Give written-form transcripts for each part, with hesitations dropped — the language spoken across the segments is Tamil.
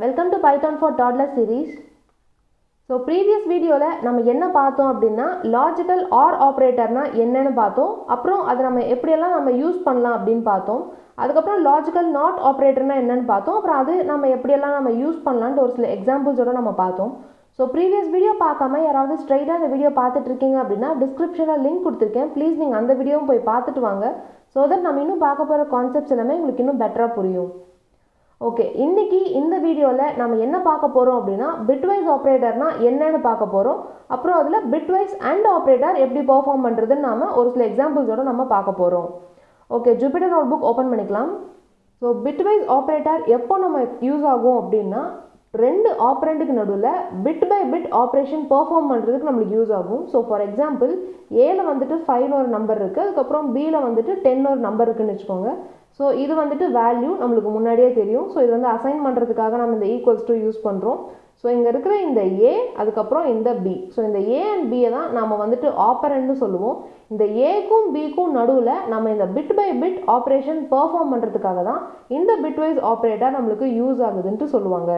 Welcome to Python for Toddlers series. So previous video la நம்ம என்ன பார்த்தோம் அப்படினா logical or operatorனா என்னன்னு பார்த்தோம். அப்புறம் அது நம்ம எப்படி எல்லாம் நம்ம யூஸ் பண்ணலாம் அப்படினு பார்த்தோம். அதுக்கு அப்புறம் logical not operatorனா என்னன்னு பார்த்தோம். அப்புறம் அது நம்ம எப்படி எல்லாம் நம்ம யூஸ் பண்ணலாம்னு ஒரு சில எக்ஸாம்பிள்ஸோட நம்ம பார்த்தோம். So previous video பார்க்காம யாராவது ஸ்ட்ரைட்டா இந்த வீடியோ பார்த்துட்டு இருக்கீங்க அப்படினா descriptionல லிங்க் கொடுத்திருக்கேன். ப்ளீஸ் நீங்க அந்த வீடியோவும் போய் பார்த்துட்டு வாங்க. so that நம்ம இன்னும் பார்க்க போற கான்செப்ட்ஸ் எல்லாமே உங்களுக்கு இன்னும் பெட்டரா புரியும். ஓகே, இன்னைக்கு இந்த வீடியோல நாம என்ன பார்க்க போறோம் அப்படினா bitwise ஆபரேட்டர்னா என்னன்னு பார்க்க போறோம். அப்புறம் அதுல bitwise and ஆபரேட்டர் எப்படி பெர்ஃபார்ம் பண்றதுன்னு நாம ஒரு சில எக்ஸாம்பிள்ஸோட நம்ம பார்க்க போறோம். ஓகே, ஜூபிட்டர் நோட்புக் ஓபன் பண்ணிக்கலாம். ஸோ bitwise ஆபரேட்டர் எப்போ நம்ம யூஸ் ஆகும் அப்படின்னா ரெண்டு ஆபரண்டுக்கு நடுவில் bit by bit operation perform பண்ணுறதுக்கு நம்மளுக்கு யூஸ் ஆகும். ஸோ ஃபார் எக்ஸாம்பிள் ஏல வந்துட்டு 5 ஒரு நம்பர் இருக்குது, அதுக்கப்புறம் பியில் வந்துட்டு 10 ஒரு நம்பர் இருக்குன்னு வச்சுக்கோங்க. ஸோ இது வந்துட்டு வேல்யூ நம்மளுக்கு முன்னாடியே தெரியும். ஸோ இது வந்து அசைன் பண்ணுறதுக்காக நம்ம இந்த ஈக்குவல்ஸ் டு யூஸ் பண்ணுறோம். ஸோ இங்கே இருக்கிற இந்த ஏ அதுக்கப்புறம் இந்த பி, ஸோ இந்த ஏ அண்ட் பியை தான் நம்ம வந்துட்டு ஆப்பரண்ட்னு சொல்லுவோம். இந்த ஏக்கும் பிக்கும் நடுவில் நம்ம இந்த bit by bit operation perform பண்ணுறதுக்காக தான் இந்த பிட்வைஸ் ஆப்ரேட்டர் நம்மளுக்கு யூஸ் ஆகுதுன்ட்டு சொல்லுவாங்க.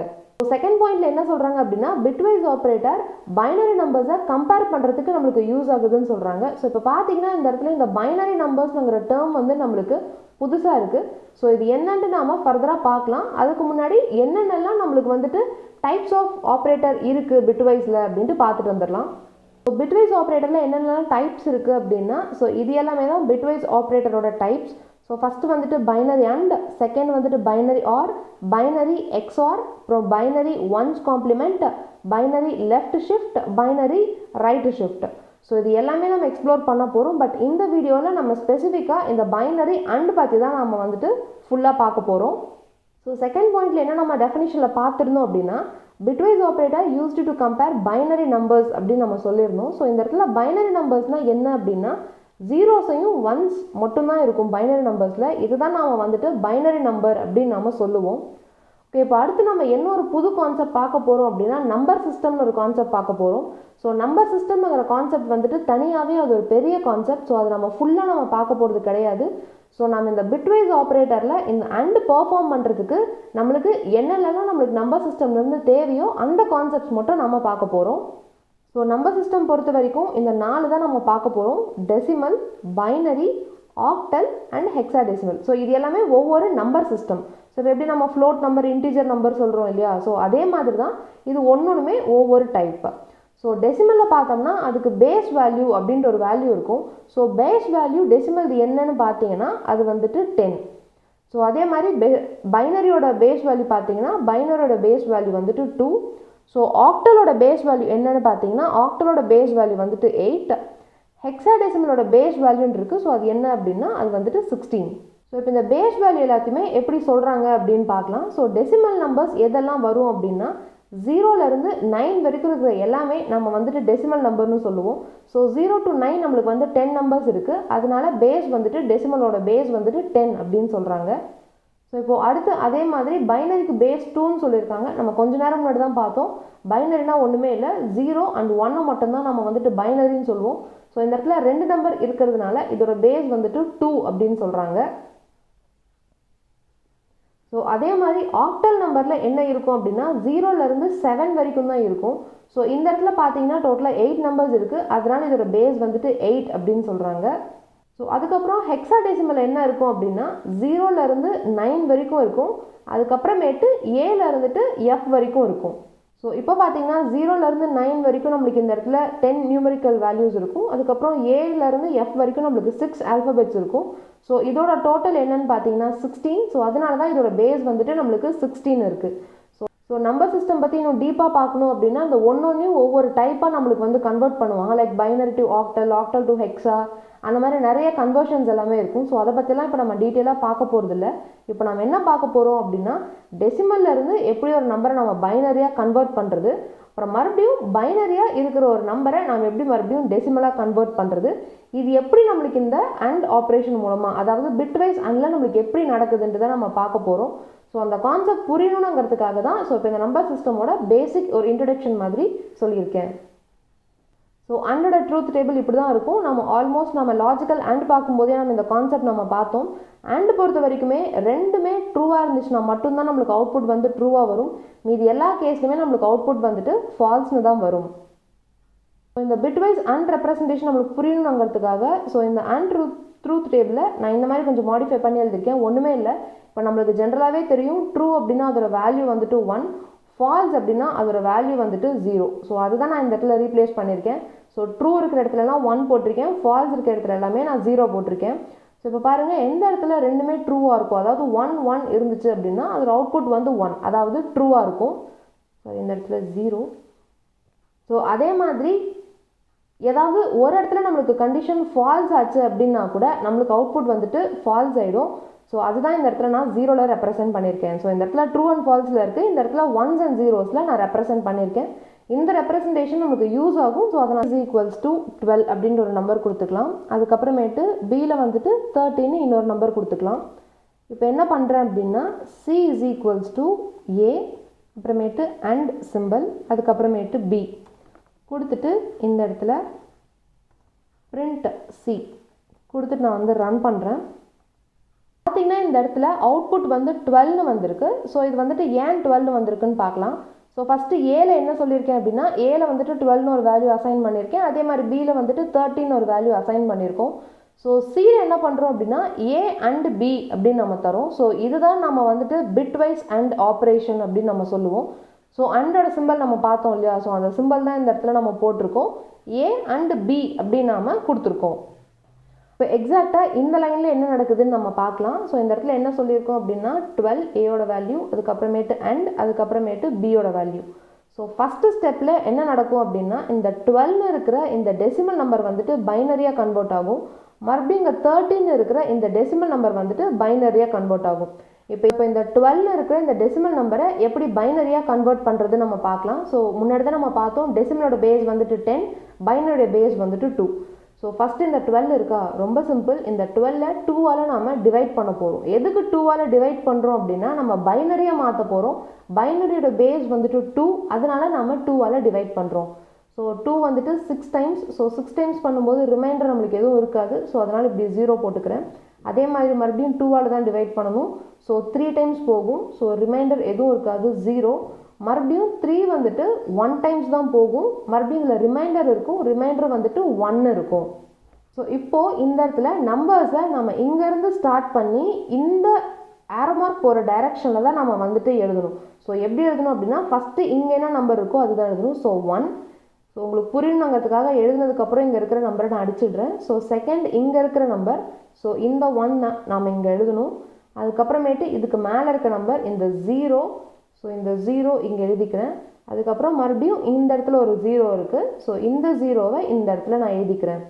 செகண்ட் பாயிண்ட்ல என்ன சொல்றாங்க அப்படின்னா பிட்வைஸ் ஆபரேட்டர் பைனரி நம்பர்ஸை கம்பேர் பண்றதுக்கு நம்மளுக்கு யூஸ் ஆகுதுன்னு சொல்றாங்க. ஸோ இப்போ பார்த்தீங்கன்னா இந்த இடத்துல இந்த பைனரி நம்பர்ஸ்ங்கிற டேர்ம் வந்து நம்மளுக்கு புதுசா இருக்கு. ஸோ இது என்னன்னு நாம ஃபர்தரா பார்க்கலாம். அதுக்கு முன்னாடி என்னென்னலாம் நம்மளுக்கு வந்துட்டு டைப்ஸ் ஆஃப் ஆப்ரேட்டர் இருக்கு பிட்வைஸ்ல அப்படின்ட்டு பார்த்துட்டு வந்துடலாம். ஸோ பிட்வைஸ் ஆப்ரேட்டர்ல என்னென்னலாம் டைப்ஸ் இருக்கு அப்படின்னா ஸோ இது எல்லாமே தான் பிட்வைஸ் ஆப்ரேட்டரோட டைப்ஸ். ஸோ ஃபஸ்ட்டு வந்துட்டு பைனரி அண்ட், செகண்ட் வந்துட்டு பைனரி ஆர், பைனரி எக்ஸ்ஆர், அப்புறம் binary ones complement, binary left shift, binary right shift. So இது எல்லாமே நம்ம எக்ஸ்ப்ளோர் பண்ண போகிறோம். பட் இந்த வீடியோவில் நம்ம ஸ்பெசிஃபிக்காக இந்த பைனரி அண்ட் பற்றி தான் நம்ம வந்துட்டு ஃபுல்லாக பார்க்க போகிறோம். ஸோ செகண்ட் பாயிண்ட்ல என்ன நம்ம டெஃபினிஷனில் பார்த்துருந்தோம் அப்படின்னா bitwise operator used to compare binary numbers அப்படின்னு நம்ம சொல்லியிருந்தோம். ஸோ இந்த இடத்துல பைனரி நம்பர்ஸ்னால் என்ன அப்படின்னா ஜீரோஸையும் ஒன்ஸ் மட்டும்தான் இருக்கும் பைனரி நம்பர்ஸில். இதுதான் நாம் வந்துட்டு பைனரி நம்பர் அப்படின்னு நம்ம சொல்லுவோம். ஓகே, இப்போ அடுத்து நம்ம என்ன ஒரு புது கான்செப்ட் பார்க்க போகிறோம் அப்படின்னா நம்பர் சிஸ்டம்னு ஒரு கான்செப்ட் பார்க்க போகிறோம். ஸோ நம்பர் சிஸ்டம்ங்கிற கான்செப்ட் வந்துட்டு தனியாகவே அது ஒரு பெரிய கான்செப்ட். ஸோ அதை நம்ம ஃபுல்லாக நம்ம பார்க்க போகிறது கிடையாது. ஸோ நம்ம இந்த பிட்வைஸ் ஆப்ரேட்டரில் இந்த அண்ட் பெர்ஃபார்ம் பண்ணுறதுக்கு நம்மளுக்கு என்னென்னலாம் நம்மளுக்கு நம்பர் சிஸ்டம்லேருந்து தேவையோ அந்த கான்செப்ட்ஸ் மட்டும் நம்ம பார்க்க போகிறோம். ஸோ நம்பர் சிஸ்டம் பொறுத்த வரைக்கும் இந்த 4 தான் நம்ம பார்க்க போகிறோம். Decimal, binary, octal and hexadecimal. So இது எல்லாமே ஒவ்வொரு நம்பர் சிஸ்டம். ஸோ எப்படி நம்ம ஃப்ளோட் நம்பர், இன்டிஜர் நம்பர் சொல்கிறோம் இல்லையா, ஸோ அதே மாதிரி தான் இது ஒன்றுமே ஒவ்வொரு டைப். ஸோ டெசிமலில் பார்த்தோம்னா அதுக்கு பேஸ் வேல்யூ அப்படின்ற ஒரு வேல்யூ இருக்கும். ஸோ பேஸ் வேல்யூ டெசிமல் என்னன்னு பார்த்தீங்கன்னா அது வந்துட்டு 10. ஸோ அதே மாதிரி பைனரியோட பேஸ் வேல்யூ பார்த்தீங்கன்னா பைனரியோட பேஸ் வேல்யூ வந்துட்டு 2. ஸோ ஆக்டலோட பேஸ் வேல்யூ என்னன்னு பார்த்தீங்கன்னா ஆக்டலோட பேஸ் வேல்யூ வந்துட்டு 8. ஹெக்ஸாடெசிமலோட பேஸ் வேல்யூன்னு இருக்குது. ஸோ அது என்ன அப்படின்னா அது வந்துட்டு 16. ஸோ இப்போ இந்த பேஸ் வேல்யூ எல்லாத்தையுமே எப்படி சொல்கிறாங்க அப்படின்னு பார்க்கலாம். ஸோ டெசிமல் நம்பர்ஸ் எதெல்லாம் வரும் அப்படின்னா 0லேருந்து 9 வரைக்கும் இருக்கிற எல்லாமே நம்ம வந்துட்டு டெசிமல் நம்பர்னு சொல்லுவோம். ஸோ 0 to 9 நம்மளுக்கு வந்து 10 நம்பர்ஸ் இருக்குது. அதனால பேஸ் வந்துட்டு டெசிமலோட பேஸ் வந்துட்டு 10 அப்படின்னு சொல்கிறாங்க. ஸோ இப்போது அடுத்து அதே மாதிரி பைனரிக்கு பேஸ் 2ன்னு சொல்லியிருக்காங்க. நம்ம கொஞ்ச நேரம் முன்னாடி தான் பார்த்தோம். பைனரினா ஒன்றுமே இல்லை, 0 and 1 மட்டும்தான் நம்ம வந்துட்டு பைனரின்னு சொல்லுவோம். ஸோ இந்த இடத்துல 2 நம்பர் இருக்கிறதுனால இதோட பேஸ் வந்துட்டு 2 அப்படின்னு சொல்கிறாங்க. ஸோ அதே மாதிரி ஆக்டல் நம்பரில் என்ன இருக்கும் அப்படின்னா 0லேருந்து 7 வரைக்கும் தான் இருக்கும். ஸோ இந்த இடத்துல பார்த்தீங்கன்னா டோட்டலாக 8 நம்பர்ஸ் இருக்குது. அதனால இதோட பேஸ் வந்துட்டு 8 அப்படின்னு சொல்கிறாங்க. ஸோ அதுக்கப்புறம் ஹெக்ஸாடெசிமல் என்ன இருக்கும் அப்படின்னா 0லேருந்து 9 வரைக்கும் இருக்கும். அதுக்கப்புறமேட்டு ஏல இருந்துட்டு எஃப் வரைக்கும் இருக்கும். ஸோ இப்போ பார்த்தீங்கன்னா 0லேருந்து 9 வரைக்கும் நம்மளுக்கு இந்த இடத்துல 10 நியூமரிக்கல் வேல்யூஸ் இருக்கும். அதுக்கப்புறம் ஏலேருந்து எஃப் வரைக்கும் நம்மளுக்கு 6 ஆல்ஃபபெட்ஸ் இருக்கும். ஸோ இதோட டோட்டல் என்னன்னு பார்த்தீங்கன்னா 16. ஸோ அதனால தான் இதோட பேஸ் வந்துட்டு நம்மளுக்கு 16 இருக்குது. ஸோ ஸோ நம்பர் சிஸ்டம் பற்றி இன்னும் டீப்பாக பார்க்கணும் அப்படின்னா அந்த ஒவ்வொன்றையும் ஒவ்வொரு டைப்பாக நம்மளுக்கு வந்து கன்வெர்ட் பண்ணுவாங்க. Like binary to octal, octal to hexa, அந்த மாதிரி நிறைய கன்வர்ஷன்ஸ் எல்லாமே இருக்கும். ஸோ அதை பற்றிலாம் இப்போ நம்ம டீட்டெயிலாக பார்க்க போகிறது இல்லை. இப்போ நம்ம என்ன பார்க்க போகிறோம் அப்படின்னா டெசிமல்ல இருந்து எப்படி ஒரு நம்பரை நம்ம பைனரியாக கன்வெர்ட் பண்ணுறது, அப்புறம் மறுபடியும் பைனரியாக இருக்கிற ஒரு நம்பரை நம்ம எப்படி மறுபடியும் டெசிமலாக கன்வெர்ட் பண்ணுறது, இது எப்படி நம்மளுக்கு இந்த அண்ட் ஆப்ரேஷன் மூலமாக, அதாவது பிட்வைஸ் அண்டில் நம்மளுக்கு எப்படி நடக்குதுன்றதை நம்ம பார்க்க போகிறோம். ஸோ அந்த கான்செப்ட் புரியணுங்கிறதுக்காக தான் ஸோ இப்போ இந்த நம்பர் சிஸ்டமோட பேசிக் ஒரு இன்ட்ரடக்ஷன் மாதிரி சொல்லியிருக்கேன். ஸோ அண்டோட ட்ரூத் டேபிள் இப்படி தான் இருக்கும். நம்ம ஆல்மோஸ்ட் நம்ம லாஜிக்கல் அண்ட் பார்க்கும்போதே நம்ம இந்த கான்செப்ட் நம்ம பார்த்தோம். அண்ட் பொறுத்த வரைக்குமே ரெண்டுமே ட்ரூவாக இருந்துச்சுன்னா மட்டும்தான் நம்மளுக்கு அவுட்புட் வந்து ட்ரூவாக வரும். மீதி எல்லா கேஸ்லையுமே நம்மளுக்கு அவுட்புட் வந்துட்டு ஃபால்ஸ்னு தான் வரும். இந்த பிட்வைஸ் அண்ட் ரெப்ரசன்டேஷன் நம்மளுக்கு புரியணுங்கிறதுக்காக ஸோ இந்த அண்ட் ட்ரூத் டேபிளை நான் இந்த மாதிரி கொஞ்சம் மாடிஃபை பண்ணி எழுதியிருக்கேன். ஒன்றுமே இல்லை, இப்போ நம்மளுக்கு ஜென்ரலாகவே தெரியும் ட்ரூ அப்படின்னா அதோட வேல்யூ வந்துட்டு 1, ஃபால்ஸ் அப்படின்னா அதோட வேல்யூ வந்துட்டு 0. ஸோ அதுதான் நான் இந்த இடத்துல ரீப்ளேஸ் பண்ணியிருக்கேன். ஸோ ட்ரூ இருக்கிற இடத்துலலாம் 1 போட்டிருக்கேன், ஃபால்ஸ் இருக்கிற இடத்துல எல்லாமே நான் 0 போட்டிருக்கேன். ஸோ இப்போ பாருங்கள் எந்த இடத்துல ரெண்டுமே ட்ரூவாக இருக்கும், அதாவது 1 1 இருந்துச்சு அப்படின்னா அதோட அவுட்புட் வந்து 1, அதாவது ட்ரூவாக இருக்கும். ஸோ இந்த இடத்துல 0. ஸோ அதே மாதிரி ஏதாவது ஒரு இடத்துல நம்மளுக்கு கண்டிஷன் ஃபால்ஸ் ஆச்சு அப்படின்னா கூட நம்மளுக்கு அவுட்புட் வந்துட்டு ஃபால்ஸ் ஆகிடும். ஸோ அதுதான் இந்த இடத்துல நான் 0ல் ரெப்ரசென்ட் பண்ணியிருக்கேன். ஸோ இந்த இடத்துல ட்ரூ அண்ட் ஃபால்ஸில் இருக்குது, இந்த இடத்துல 1s and 0s நான் ரெப்ரசென்ட் பண்ணியிருக்கேன். இந்த ரெப்ரசன்டேஷன் நமக்கு யூஸ் ஆகும். ஸோ அதனால் =12 அப்படின்ற ஒரு நம்பர் கொடுத்துக்கலாம். அதுக்கப்புறமேட்டு பியில் வந்துட்டு 13 இன்னொரு நம்பர் கொடுத்துக்கலாம். இப்போ என்ன பண்ணுறேன் அப்படின்னா C =A, அப்புறமேட்டு அண்ட் சிம்பிள், அதுக்கப்புறமேட்டு B கொடுத்துட்டு இந்த இடத்துல print C கொடுத்துட்டு நான் வந்து ரன் பண்ணுறேன். பார்த்தீங்கன்னா இந்த இடத்துல அவுட்புட் வந்து 12 வந்திருக்கு. ஸோ இது வந்துட்டு ஏன் 12 வந்திருக்குன்னு பார்க்கலாம். ஸோ ஃபஸ்ட்டு ஏல என்ன சொல்லியிருக்கேன் அப்படின்னா ஏல வந்துட்டு 12 ஒரு வேல்யூ அசைன் பண்ணியிருக்கேன், அதே மாதிரி பியில் வந்துட்டு 13 ஒரு வேல்யூ அசைன் பண்ணியிருக்கோம். ஸோ சியில் என்ன பண்ணுறோம் அப்படின்னா A and B அப்படின்னு நம்ம தரோம். ஸோ இதுதான் நம்ம வந்துட்டு பிட்வைஸ் அண்ட் ஆப்ரேஷன் அப்படின்னு நம்ம சொல்லுவோம். ஸோ அண்டோட சிம்பிள் நம்ம பார்த்தோம் இல்லையா, ஸோ அந்த சிம்பிள் தான் இந்த இடத்துல நம்ம போட்டிருக்கோம், A and B அப்படின்னு நாம கொடுத்துருக்கோம். இப்போ எக்ஸாக்டாக இந்த லைனில் என்ன நடக்குதுன்னு நம்ம பார்க்கலாம். ஸோ இந்த இடத்துல என்ன சொல்லியிருக்கோம் அப்படின்னா 12 ஏயோட வேல்யூ, அதுக்கப்புறமேட்டு அண்ட், அதுக்கப்புறமேட்டு பியோட வேல்யூ. ஸோ ஃபஸ்ட்டு ஸ்டெப்பில் என்ன நடக்கும் அப்படின்னா இந்த 12 இருக்கிற இந்த டெசிமல் நம்பர் வந்துட்டு பைனரியாக கன்வெர்ட் ஆகும். மறுபடியும் இங்கே 13 இருக்கிற இந்த டெசிமல் நம்பர் வந்துட்டு பைனரியாக கன்வெர்ட் ஆகும். இப்போ இந்த 12 இருக்கிற இந்த டெசிமல் நம்பரை எப்படி பைனரியாக கன்வெர்ட் பண்ணுறது நம்ம பார்க்கலாம். ஸோ முன்னாடி தான் நம்ம பார்த்தோம் டெசிமலோட பேஸ் வந்துட்டு 10, பைனரியோட பேஸ் வந்துட்டு 2. ஸோ ஃபஸ்ட்டு இந்த 12 இருக்கா, ரொம்ப சிம்பிள். இந்த 12 2ஆல் நாம் டிவைட் பண்ண போகிறோம். எதுக்கு 2ஆல் டிவைட் பண்ணுறோம் அப்படின்னா நம்ம பைனரியாக மாற்ற போகிறோம். பைனரியோட பேஸ் வந்துட்டு 2, அதனால நாம் 2ஆல் டிவைட் பண்ணுறோம். ஸோ 2 வந்துட்டு 6 டைம்ஸ். ஸோ 6 டைம்ஸ் பண்ணும்போது ரிமைண்டர் நம்மளுக்கு எதுவும் இருக்காது. ஸோ அதனால் இப்படி 0 போட்டுக்கிறேன். அதே மாதிரி மறுபடியும் 2ஆல் தான் டிவைட் பண்ணணும். ஸோ 3 டைம்ஸ் போகும். ஸோ ரிமைண்டர் எதுவும் இருக்காது, 0. மறுபடியும் 3 வந்துட்டு 1 டைம்ஸ் தான் போகும். மறுபடியும் இதில் ரிமைண்டர் இருக்கும், ரிமைண்டர் வந்துட்டு 1 இருக்கும். ஸோ இப்போது இந்த இடத்துல நம்பர்ஸை நம்ம இங்கேருந்து ஸ்டார்ட் பண்ணி இந்த ஆரோ மார்க் போகிற டைரக்ஷனில் தான் நம்ம வந்துட்டு எழுதணும். ஸோ எப்படி எழுதணும் அப்படின்னா ஃபஸ்ட்டு இங்கே என்ன நம்பர் இருக்கோ அதுதான் எழுதணும். ஸோ 1. ஸோ உங்களுக்கு புரியணுங்கிறதுக்காக எழுதுனதுக்கப்புறம் இங்கே இருக்கிற நம்பரை நான் அடிச்சிடுறேன். ஸோ செகண்ட் இங்கே இருக்கிற நம்பர், ஸோ இந்த 1 நாம் இங்கே எழுதணும். அதுக்கப்புறமேட்டு இதுக்கு மேலே இருக்க நம்பர் இந்த 0. ஸோ இந்த 0 இங்கே எழுதிக்கிறேன். அதுக்கப்புறம் மறுபடியும் இந்த இடத்துல ஒரு 0 இருக்குது. ஸோ இந்த 0வை இந்த இடத்துல நான் எழுதிக்கிறேன்.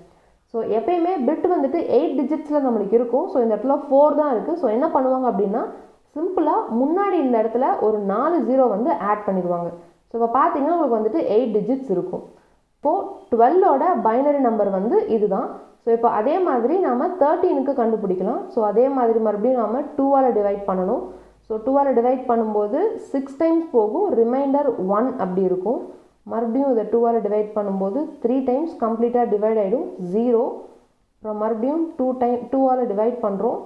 ஸோ எப்பயுமே பிட் வந்துட்டு 8 டிஜிட்ஸில் நம்மளுக்கு இருக்கும். ஸோ இந்த இடத்துல 4 தான் இருக்குது. ஸோ என்ன பண்ணுவாங்க அப்படின்னா சிம்பிளாக முன்னாடி இந்த இடத்துல ஒரு 4 0 வந்து ஆட் பண்ணிடுவாங்க. ஸோ இப்போ பார்த்தீங்கன்னா உங்களுக்கு வந்துட்டு 8 டிஜிட்ஸ் இருக்கும். இப்போது 12ஓட பைனரி நம்பர் வந்து இதுதான். ஸோ இப்போ அதே மாதிரி நாம் 13க்கு கண்டுபிடிக்கலாம். ஸோ அதே மாதிரி மறுபடியும் நாம் 2ஆல் டிவைட் பண்ணணும். ஸோ 2ஆல் டிவைட் பண்ணும்போது 6 டைம்ஸ் போகும், ரிமைண்டர் 1 அப்படி இருக்கும். மறுபடியும் இதை 2ஆல் டிவைட் பண்ணும்போது 3 டைம்ஸ் கம்ப்ளீட்டாக டிவைட் ஆகிடும், 0. அப்புறம் மறுபடியும் 2ஆல் டிவைட் பண்ணுறோம்,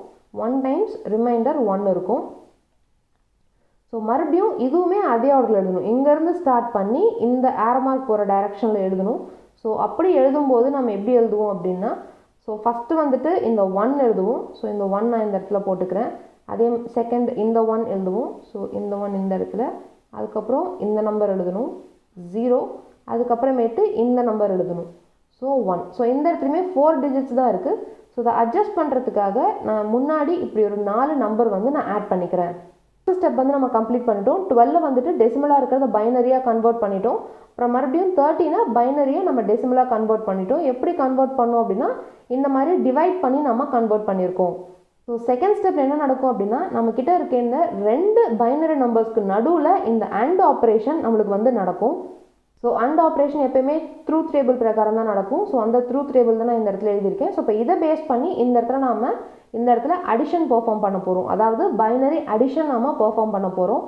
1 டைம்ஸ் ரிமைண்டர் 1 இருக்கும். ஸோ மறுபடியும் இதுவுமே அதே ஆர்டரில் எழுதணும். இங்கேருந்து ஸ்டார்ட் பண்ணி இந்த ஆரோ மார்க் போகிற டைரக்ஷனில் எழுதணும். ஸோ அப்படி எழுதும்போது நம்ம எப்படி எழுதுவோம் அப்படின்னா ஸோ ஃபஸ்ட்டு வந்துட்டு இந்த 1 எழுதுவோம். ஸோ இந்த 1 நான் இந்த இடத்துல போட்டுக்கிறேன். அதே செகண்ட் இந்த 1 எழுதுவோம். ஸோ இந்த 1 இந்த இடத்துல, அதுக்கப்புறம் இந்த நம்பர் எழுதணும் 0, அதுக்கப்புறமேட்டு இந்த நம்பர் எழுதணும். ஸோ 1. ஸோ இந்த இடத்துலையுமே 4 டிஜிட்ஸ் தான் இருக்குது. ஸோ இதை அட்ஜஸ்ட் பண்ணுறதுக்காக நான் முன்னாடி இப்படி ஒரு 4 நம்பர் வந்து நான் ஆட் பண்ணிக்கிறேன். ஃபர்ஸ்ட் ஸ்டெப் வந்து நம்ம கம்ப்ளீட் பண்ணிட்டோம். 12 வந்துட்டு டெசிமலாக இருக்கிறத பைனரியாக கன்வெர்ட் பண்ணிட்டோம். அப்புறம் மறுபடியும் 13 பைனரியை நம்ம டெசிமலாக கன்வெர்ட் பண்ணிட்டோம். எப்படி கன்வெர்ட் பண்ணோம் அப்படின்னா இந்த மாதிரி டிவைட் பண்ணி நம்ம கன்வெர்ட் பண்ணியிருக்கோம். ஸோ செகண்ட் ஸ்டெப் என்ன நடக்கும் அப்படின்னா நம்ம கிட்ட இருக்க இந்த 2 பைனரி நம்பர்ஸ்க்கு நடுவில் இந்த AND ஆப்ரேஷன் நம்மளுக்கு வந்து நடக்கும். ஸோ AND ஆப்ரேஷன் எப்பயுமே ட்ரூத் டேபிள் பிரகாரம் தான் நடக்கும். ஸோ அந்த ட்ரூத் டேபிள் தான் நான் இந்த இடத்துல எழுதியிருக்கேன். ஸோ இப்போ இதை பேஸ் பண்ணி இந்த இடத்துல அடிஷன் பெர்ஃபார்ம் பண்ண போகிறோம். அதாவது பைனரி அடிஷன் நம்ம பெர்ஃபார்ம் பண்ண போகிறோம்.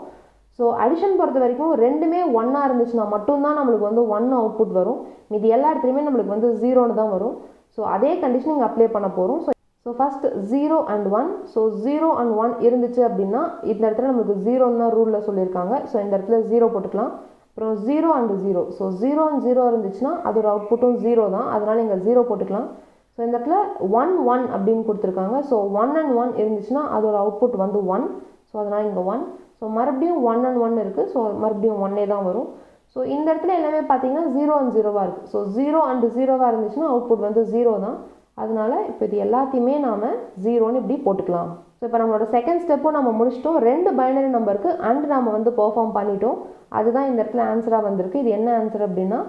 ஸோ அடிஷன் பொறுத்த வரைக்கும் ரெண்டுமே 1 இருந்துச்சுன்னா மட்டும்தான் நம்மளுக்கு வந்து 1 அவுட்புட் வரும். மீதி எல்லா இடத்துலையுமே நம்மளுக்கு வந்து 0ன்னு தான் வரும். ஸோ அதே கண்டிஷன் இங்கே அப்ளை பண்ண போகிறோம். So first 0 and 1. So 0 and 1 இருந்துச்சு அப்படின்னா இந்த இடத்துல நம்மளுக்கு 0ன்னு தான் ரூலில் சொல்லியிருக்காங்க. ஸோ இந்த இடத்துல 0 போட்டுக்கலாம். அப்புறம் 0 and 0. ஸோ 0 and 0 இருந்துச்சுன்னா அதோட அவுட்புட்டும் 0 தான். அதனால் இங்கே 0 போட்டுக்கலாம். ஸோ இந்த இடத்துல 1 1 அப்படின்னு கொடுத்துருக்காங்க. ஸோ 1 and 1 இருந்துச்சுன்னா அதோட அவுட்புட் வந்து 1. ஸோ அதனால் இங்கே 1. ஸோ மறுபடியும் 1 and 1 இருக்குது. ஸோ மறுபடியும் 1 தான் வரும். ஸோ இந்த இடத்துல எல்லாமே பார்த்தீங்கன்னா 0 and 0வாக இருக்குது. ஸோ 0 and 0வாக இருந்துச்சுன்னா அவுட்புட் வந்து 0 தான். அதனால இப்போ இது எல்லாத்தையுமே நாம் 0ன்னு இப்படி போட்டுக்கலாம். ஸோ இப்போ நம்மளோட செகண்ட் ஸ்டெப்பும் நம்ம முடிச்சிட்டோம். 2 பைனரி நம்பருக்கு AND நாம் வந்து பெர்ஃபார்ம் பண்ணிட்டோம். அதுதான் இந்த இடத்துல ஆன்சராக வந்திருக்கு. இது என்ன ஆன்சர் அப்படின்னா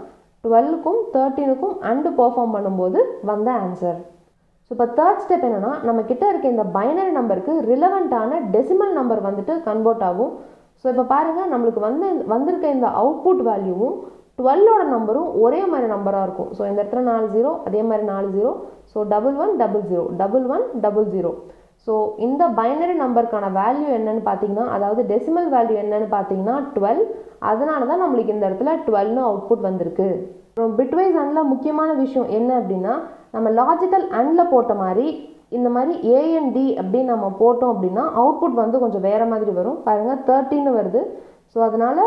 12க்கும் 13க்கும் AND பெர்ஃபார்ம் பண்ணும்போது வந்த ஆன்சர். ஸோ இப்போ தேர்ட் ஸ்டெப் என்னென்னா நம்ம கிட்ட இருக்க இந்த பைனரி நம்பருக்கு ரிலவெண்ட்டான டெசிமல் நம்பர் வந்துட்டு கன்வெர்ட் ஆகும். ஸோ இப்போ பாருங்கள் நம்மளுக்கு வந்திருக்க இந்த அவுட்புட் வேல்யூவும் 12ஓட நம்பரும் ஒரே மாதிரி நம்பராக இருக்கும். ஸோ இந்த இடத்துல 4 0 அதே மாதிரி 4 0. ஸோ 11 00 11 00. ஸோ இந்த பைனரி நம்பருக்கான வேல்யூ என்னன்னு பார்த்தீங்கன்னா அதாவது டெசிமல் வேல்யூ என்னன்னு பார்த்தீங்கன்னா 12. அதனால தான் நம்மளுக்கு இந்த இடத்துல 12ன்னு அவுட்புட் வந்திருக்கு. அப்புறம் பிட்வைஸ் ANDல முக்கியமான விஷயம் என்ன அப்படின்னா நம்ம லாஜிக்கல் ANDல போட்ட மாதிரி இந்த மாதிரி AND அப்படின்னு நம்ம போட்டோம் அப்படின்னா அவுட்புட் வந்து கொஞ்சம் வேறு மாதிரி வரும். பாருங்கள் 13 வருது. ஸோ அதனால்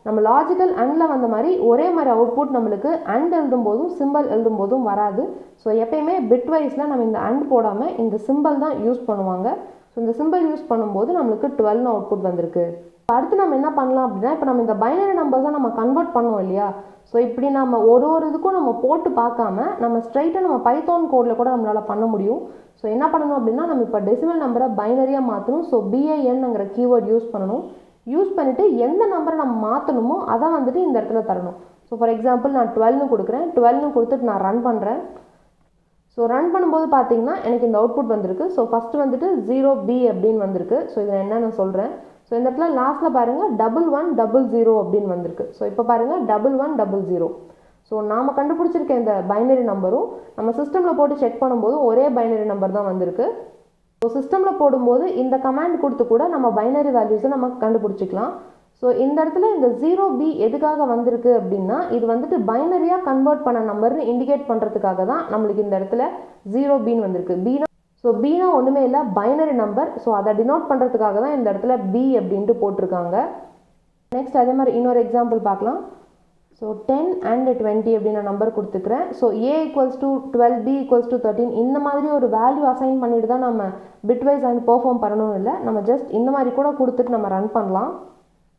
நம்ம லாஜிக்கல் ANDல வந்த மாதிரி ஒரே மாதிரி அவுட்புட் நம்மளுக்கு AND எழுதும் போதும் சிம்பிள் எழுதும் போதும் வராது. ஸோ எப்பயுமே பிட்வைஸில் நம்ம இந்த AND போடாமல் இந்த சிம்பிள் தான் யூஸ் பண்ணுவாங்க. ஸோ இந்த சிம்பிள் யூஸ் பண்ணும்போது நம்மளுக்கு 12ன்னு அவுட்புட் வந்திருக்கு. அடுத்து நம்ம என்ன பண்ணலாம் அப்படின்னா இப்போ நம்ம இந்த பைனரி நம்பர்ஸை நம்ம கன்வெர்ட் பண்ணோம் இல்லையா. ஸோ இப்படி நம்ம ஒரு இதுக்கும் நம்ம போட்டு பார்க்காம நம்ம ஸ்ட்ரைட்டாக நம்ம பைத்தான் கோடில் கூட நம்மளால் பண்ண முடியும். ஸோ என்ன பண்ணணும் அப்படின்னா நம்ம இப்போ டெசிமல் நம்பரை பைனரியாக மாற்றணும். ஸோ BINங்கிற கீவேர்ட் யூஸ் பண்ணணும். யூஸ் பண்ணிவிட்டு எந்த நம்பரை நம்ம மாற்றணுமோ அதை வந்துட்டு இந்த இடத்துல தரணும். ஸோ ஃபார் எக்ஸாம்பிள் நான் 12ன்னு கொடுக்குறேன். 12ன்னு கொடுத்துட்டு நான் ரன் பண்ணுறேன். ஸோ ரன் பண்ணும்போது பார்த்தீங்கன்னா எனக்கு இந்த அவுட்புட் வந்திருக்கு. ஸோ ஃபஸ்ட்டு வந்துட்டு 0B அப்படின்னு வந்திருக்கு. ஸோ இதை என்னென்னு சொல்கிறேன். ஸோ இந்த இடத்துல லாஸ்ட்டில் பாருங்கள் 1100 அப்படின்னு வந்திருக்கு. ஸோ இப்போ பாருங்கள் 1100. ஸோ நாம் கண்டுபிடிச்சிருக்க இந்த பைனரி நம்பரும் நம்ம சிஸ்டமில் போட்டு செக் பண்ணும்போது ஒரே பைனரி நம்பர் தான் வந்திருக்கு. ஸோ சிஸ்டமில் போடும்போது இந்த கமாண்ட் கொடுத்து கூட நம்ம பைனரி வேல்யூஸை நம்ம கண்டுபிடிச்சிக்கலாம். ஸோ இந்த இடத்துல இந்த 0B எதுக்காக வந்திருக்கு அப்படின்னா இது வந்துட்டு பைனரியாக கன்வெர்ட் பண்ண நம்பர்னு இண்டிகேட் பண்ணுறதுக்காக தான் நம்மளுக்கு இந்த இடத்துல 0Bன்னு வந்திருக்கு. பீனா ஸோ பீனா ஒன்றுமே இல்லை பைனரி நம்பர். ஸோ அதை டினோட் பண்ணுறதுக்காக தான் இந்த இடத்துல B அப்படின்ட்டு போட்டிருக்காங்க. நெக்ஸ்ட் அதே மாதிரி இன்னொரு எக்ஸாம்பிள் பார்க்கலாம். ஸோ 10 and 20 அப்படின்னு நம்பர் கொடுத்துக்கிறேன். ஸோ A = 12 B = 13 இந்த மாதிரி ஒரு வேல்யூ அசைன் பண்ணிட்டு தான் நம்ம பிட்வைஸ் AND பெர்ஃபார்ம் பண்ணணும் இல்லை. நம்ம ஜஸ்ட் இந்த மாதிரி கூட கொடுத்துட்டு நம்ம ரன் பண்ணலாம்.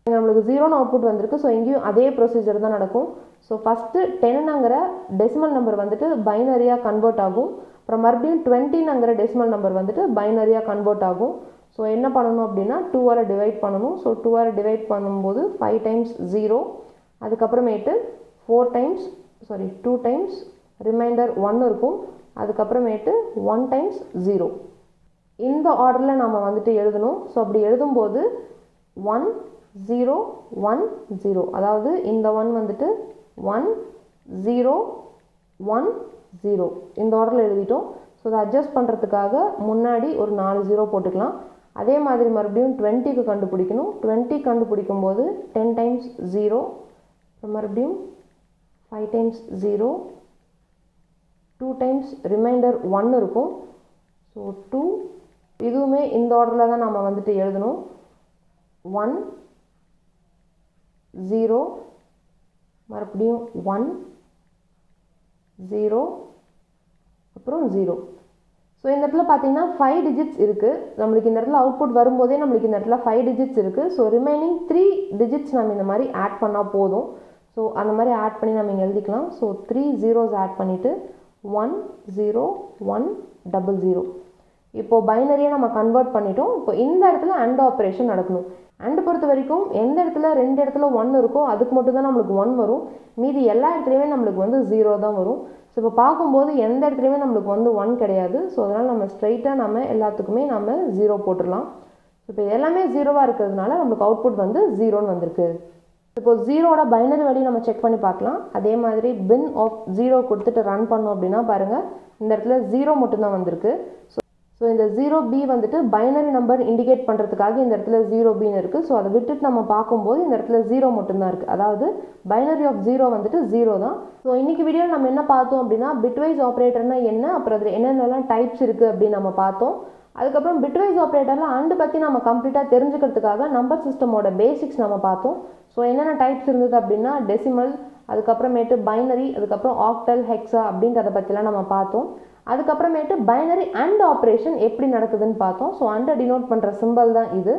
நம்மளுக்கு 0ன்னு அவுட்புட் வந்திருக்கு. ஸோ இங்கேயும் அதே ப்ரொசீஜர் தான் நடக்கும். ஸோ ஃபஸ்ட்டு 10ங்கிற டெசிமல் நம்பர் வந்துட்டு பைனரியாக கன்வெர்ட் ஆகும். அப்புறம் மறுபடியும் 20ங்கிற டெசிமல் நம்பர் வந்துட்டு பைனரியாக கன்வெர்ட் ஆகும். ஸோ என்ன பண்ணணும் அப்படின்னா 2ஆல் டிவைட் பண்ணணும். ஸோ 2ஆல் டிவைட் பண்ணும்போது 5 டைம்ஸ் 0. அதுக்கப்புறமேட்டு 2 டைம்ஸ் ரிமைண்டர் 1 இருக்கும். அதுக்கப்புறமேட்டு 1 டைம்ஸ் 0. இந்த ஆர்டரில் நம்ம வந்துட்டு எழுதணும். ஸோ அப்படி எழுதும்போது 1 0 1 0 அதாவது இந்த 1 வந்துட்டு 1 0 1 0 இந்த ஆர்டரில் எழுதிட்டோம். ஸோ அதை அட்ஜஸ்ட் பண்ணுறதுக்காக முன்னாடி ஒரு 4 0 போட்டுக்கலாம். அதே மாதிரி மறுபடியும் 20க்கு கண்டுபிடிக்கணும். 20 கண்டுபிடிக்கும் போது 10 டைம்ஸ் 0 மறுபடியும் 5 டைம்ஸ் 0 2 டைம்ஸ் ரிமைண்டர் 1 இருக்கும். ஸோ 2 இதுவுமே இந்த ஆர்டரில் தான் நம்ம வந்துட்டு எழுதணும். 1 0 மறுபடியும் 1 0 அப்புறம் 0. ஸோ இந்த இடத்துல பார்த்தீங்கன்னா 5 டிஜிட்ஸ் இருக்குது. நம்மளுக்கு இந்த இடத்துல அவுட்புட் வரும்போதே நம்மளுக்கு இந்த இடத்துல 5 டிஜிட்ஸ் இருக்குது. ஸோ ரிமைனிங் 3 டிஜிட்ஸ் நம்ம இந்த மாதிரி ஆட் பண்ணால் போதும். ஸோ அந்த மாதிரி ஆட் பண்ணி நம்ம இங்கே எழுதிக்கலாம். ஸோ 3 zeros ஆட் பண்ணிவிட்டு 1 0 1 00. இப்போது பைனரியை நம்ம கன்வெர்ட் பண்ணிட்டோம். இப்போ இந்த இடத்துல AND ஆப்ரேஷன் நடக்கணும். அண்ட் பொறுத்த வரைக்கும் எந்த இடத்துல 2 இடத்துல 1 இருக்கோ அதுக்கு மட்டும் தான் நம்மளுக்கு 1 வரும். மீதி எல்லா இடத்துலையுமே நம்மளுக்கு வந்து 0 தான் வரும். ஸோ இப்போ பார்க்கும்போது எந்த இடத்துலையுமே நம்மளுக்கு வந்து 1 கிடையாது. ஸோ அதனால் நம்ம ஸ்ட்ரைட்டாக நம்ம எல்லாத்துக்குமே நம்ம 0 போட்டுடலாம். இப்போ எல்லாமே 0வாக இருக்கிறதுனால நம்மளுக்கு அவுட்புட் வந்து 0ன்னு வந்திருக்கு. இப்போ 0ஓட பைனரி வேல்யூ நம்ம செக் பண்ணி பார்க்கலாம். அதே மாதிரி பின் ஆஃப் 0 கொடுத்துட்டு ரன் பண்ணோம் அப்படின்னா பாருங்கள், இந்த இடத்துல 0 மட்டும்தான் வந்திருக்கு. ஸோ இந்த 0B வந்துட்டு பைனரி நம்பர் இண்டிகேட் பண்ணுறதுக்காக இந்த இடத்துல 0Bன்னு இருக்குது. ஸோ அதை விட்டுட்டு நம்ம பார்க்கும்போது இந்த இடத்துல 0 மட்டும்தான் இருக்குது. அதாவது பைனரி ஆஃப் 0 வந்துட்டு 0 தான். ஸோ இன்றைக்கி வீடியோவில் நம்ம என்ன பார்த்தோம் அப்படின்னா பிட்வைஸ் ஆப்ரேட்டர்னா என்ன, அப்புறம் அதில் என்னென்னலாம் டைப்ஸ் இருக்குது அப்படின்னு நம்ம பார்த்தோம். அதுக்கப்புறம் பிட்வைஸ் ஆப்ரேட்டரில் அண்டு பற்றி நம்ம கம்ப்ளீட்டாக தெரிஞ்சுக்கிறதுக்காக நம்பர் சிஸ்டமோட பேசிக்ஸ் நம்ம பார்த்தோம். ஸோ என்னென்ன டைப்ஸ் இருந்தது அப்படின்னா டெசிமல், அதுக்கப்புறமேட்டு பைனரி, அதுக்கப்புறம் ஆக்டல், ஹெக்ஸா அப்படின்றத பற்றிலாம் நம்ம பார்த்தோம். அதுக்கப்புறமேட்டு பைனரி அண்ட் ஆப்ரேஷன் எப்படி நடக்குதுன்னு பார்த்தோம். ஸோ அண்டை டினோட் பண்ணுற சிம்பிள் தான் இது.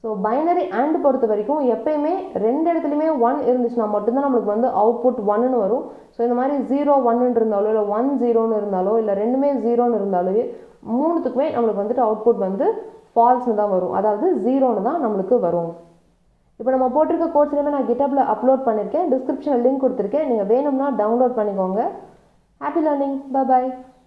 ஸோ பைனரி அண்ட் பொறுத்த வரைக்கும் எப்பயுமே 2 இடத்துலையுமே 1 இருந்துச்சுன்னா மட்டும்தான் நம்மளுக்கு வந்து அவுட்புட் 1ன்னு வரும். ஸோ இந்த மாதிரி 0 1ன்னு இருந்தாலோ இல்லை 1 0ன்னு இருந்தாலோ இல்லை ரெண்டுமே 0ன்னு இருந்தாலோ மூணுத்துக்குமே நம்மளுக்கு வந்துட்டு அவுட்புட் வந்து ஃபால்ஸ்னு தான் வரும். அதாவது 0ன்னு தான் நம்மளுக்கு வரும். இப்போ நம்ம போட்டிருக்க கோர்ஸ் எல்லாமே நான் கிட்டப்பில் அப்லோட் பண்ணியிருக்கேன். டிஸ்கிரிப்ஷனில் லிங்க் கொடுத்துருக்கேன். நீங்கள் வேணும்னா டவுன்லோட் பண்ணிக்கோங்க. Happy learning. Bye bye.